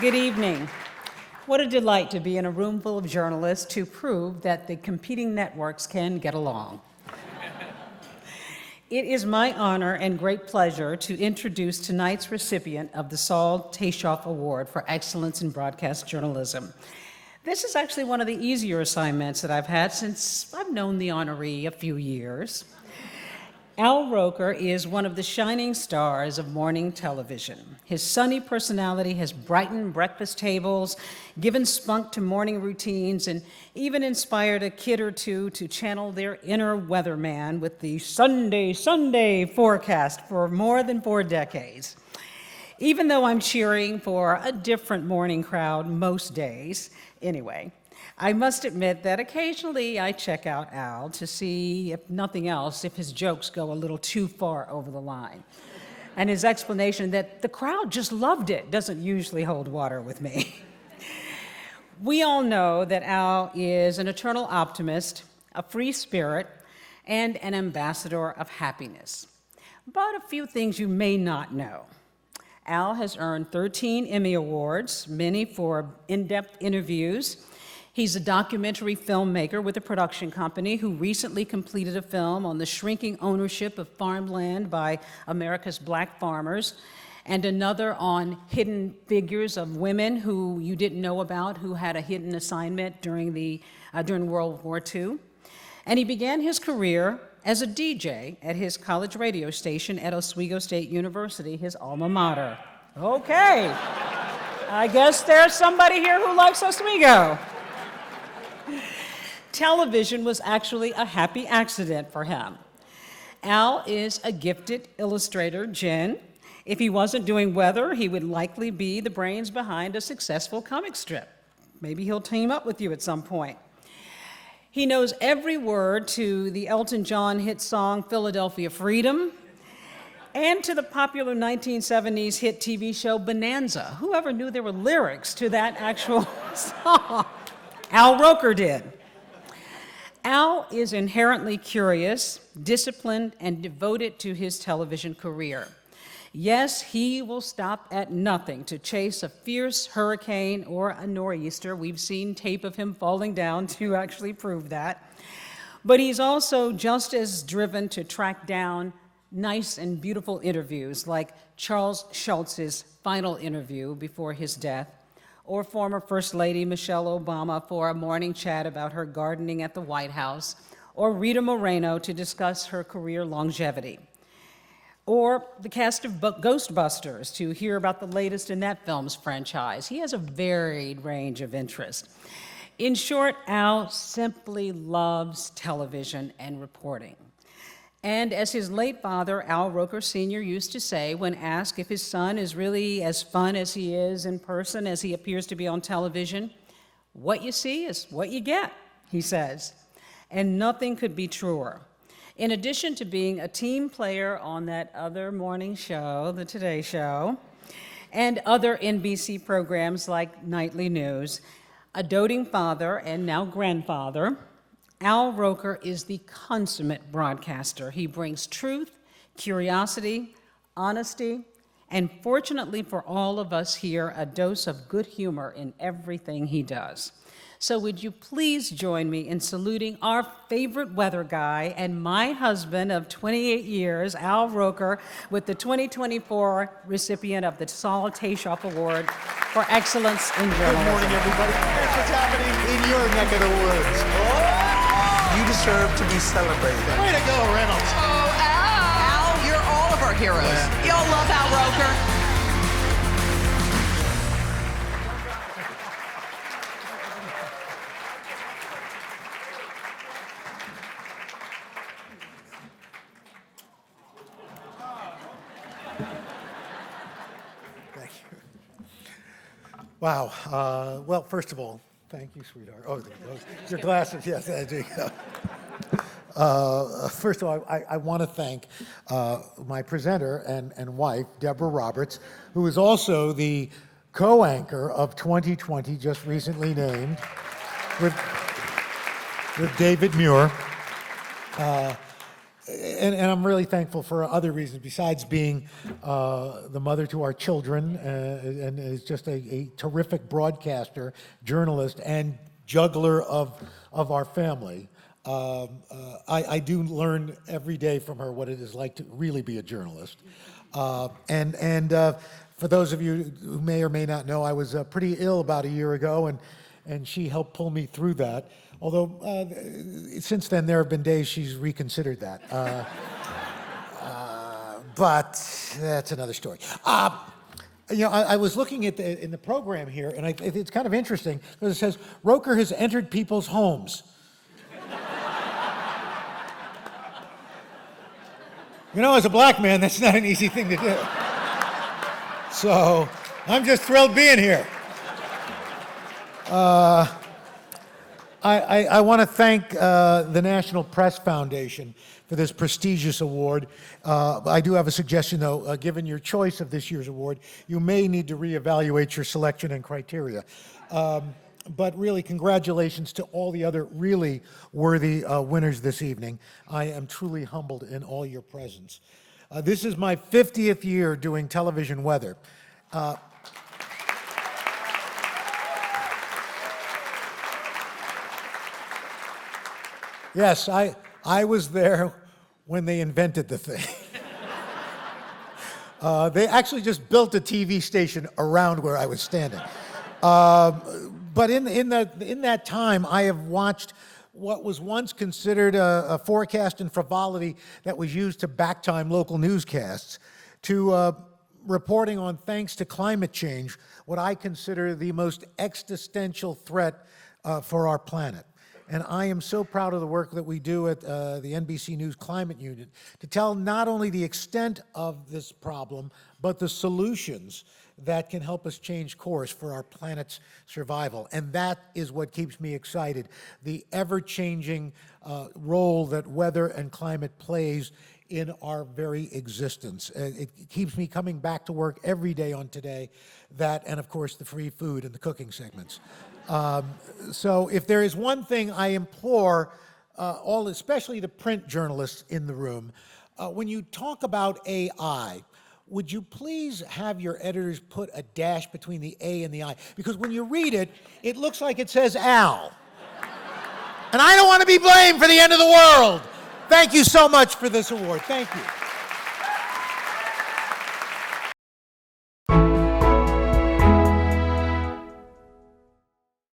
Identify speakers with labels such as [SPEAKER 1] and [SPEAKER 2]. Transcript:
[SPEAKER 1] Good evening. What a delight to be in a room full of journalists to prove that the competing networks can get along. It is my honor and great pleasure to introduce tonight's recipient of the Sol Taishoff Award for Excellence in Broadcast Journalism. This is actually one of the easier assignments that I've had since I've known the honoree a few years. Al Roker is one of the shining stars of morning television. His sunny personality has brightened breakfast tables, given spunk to morning routines, and even inspired a kid or two to channel their inner weatherman with the Sunday forecast for more than 4 decades. Even though I'm cheering for a different morning crowd most days, anyway, I must admit that occasionally I check out Al to see, if nothing else, if his jokes go a little too far over the line. And his explanation that the crowd just loved it doesn't usually hold water with me. We all know that Al is an eternal optimist, a free spirit, and an ambassador of happiness. But a few things you may not know. Al has earned 13 Emmy Awards, many for in-depth interviews. He's a documentary filmmaker with a production company who recently completed a film on the shrinking ownership of farmland by America's black farmers, and another on hidden figures of women who you didn't know about who had a hidden assignment during World War II. And he began his career as a DJ at his college radio station at Oswego State University, his alma mater. Okay, I guess there's somebody here who likes Oswego. Television was actually a happy accident for him. Al is a gifted illustrator, Jen. If he wasn't doing weather, he would likely be the brains behind a successful comic strip. Maybe he'll team up with you at some point. He knows every word to the Elton John hit song, Philadelphia Freedom, and to the popular 1970s hit TV show, Bonanza. Whoever knew there were lyrics to that actual song? Al Roker did. Al is inherently curious, disciplined, and devoted to his television career. Yes, he will stop at nothing to chase a fierce hurricane or a nor'easter. We've seen tape of him falling down to actually prove that. But he's also just as driven to track down nice and beautiful interviews like Charles Schultz's final interview before his death, or former First Lady Michelle Obama for a morning chat about her gardening at the White House, or Rita Moreno to discuss her career longevity, or the cast of Ghostbusters to hear about the latest in that film's franchise. He has a varied range of interest. In short, Al simply loves television and reporting. And as his late father, Al Roker Sr., used to say when asked if his son is really as fun as he is in person as he appears to be on television, what you see is what you get, he says. And nothing could be truer. In addition to being a team player on that other morning show, the Today Show, and other NBC programs like Nightly News, a doting father and now grandfather, Al Roker is the consummate broadcaster. He brings truth, curiosity, honesty, and fortunately for all of us here, a dose of good humor in everything he does. So would you please join me in saluting our favorite weather guy and my husband of 28 years, Al Roker, with the 2024 recipient of the Sol Taishoff Award for Excellence in Journalism.
[SPEAKER 2] Good morning, everybody. Here's what's happening in your neck of the woods. You deserve to be celebrated. Way to go, Reynolds.
[SPEAKER 3] Oh, Al, you're all of our heroes.
[SPEAKER 2] Yeah.
[SPEAKER 3] Y'all love Al Roker.
[SPEAKER 2] Thank you. Wow. Well, first of all, thank you, sweetheart. Oh, your glasses. Yes, there you go. First of all, I want to thank my presenter and wife, Deborah Roberts, who is also the co-anchor of 2020, just recently named, with David Muir. and I'm really thankful for other reasons besides being the mother to our children, and is just a terrific broadcaster, journalist, and juggler of our family. I do learn every day from her what it is like to really be a journalist. For those of you who may or may not know, I was pretty ill about a year ago, and she helped pull me through that. Although since then there have been days she's reconsidered that. But that's another story. I was looking at in the program here, and it's kind of interesting because it says Roker has entered people's homes. As a black man, that's not an easy thing to do. So I'm just thrilled being here. I want to thank the National Press Foundation for this prestigious award. I do have a suggestion, though. Given your choice of this year's award, you may need to reevaluate your selection and criteria. But really, congratulations to all the other really worthy winners this evening. I am truly humbled in all your presence. This is my 50th year doing television weather. Yes, I was there when they invented the thing. They actually just built a TV station around where I was standing. But in that time, I have watched what was once considered a forecast and frivolity that was used to backtime local newscasts to reporting on, thanks to climate change, what I consider the most existential threat for our planet. And I am so proud of the work that we do at the NBC News Climate Unit to tell not only the extent of this problem, but the solutions that can help us change course for our planet's survival. And that is what keeps me excited, the ever-changing role that weather and climate plays in our very existence. It keeps me coming back to work every day on Today, that, and of course the free food and the cooking segments. So if there is one thing I implore especially the print journalists in the room, when you talk about AI, would you please have your editors put a dash between the A and the I? Because when you read it, it looks like it says Al. And I don't want to be blamed for the end of the world. Thank you so much for this award. Thank you.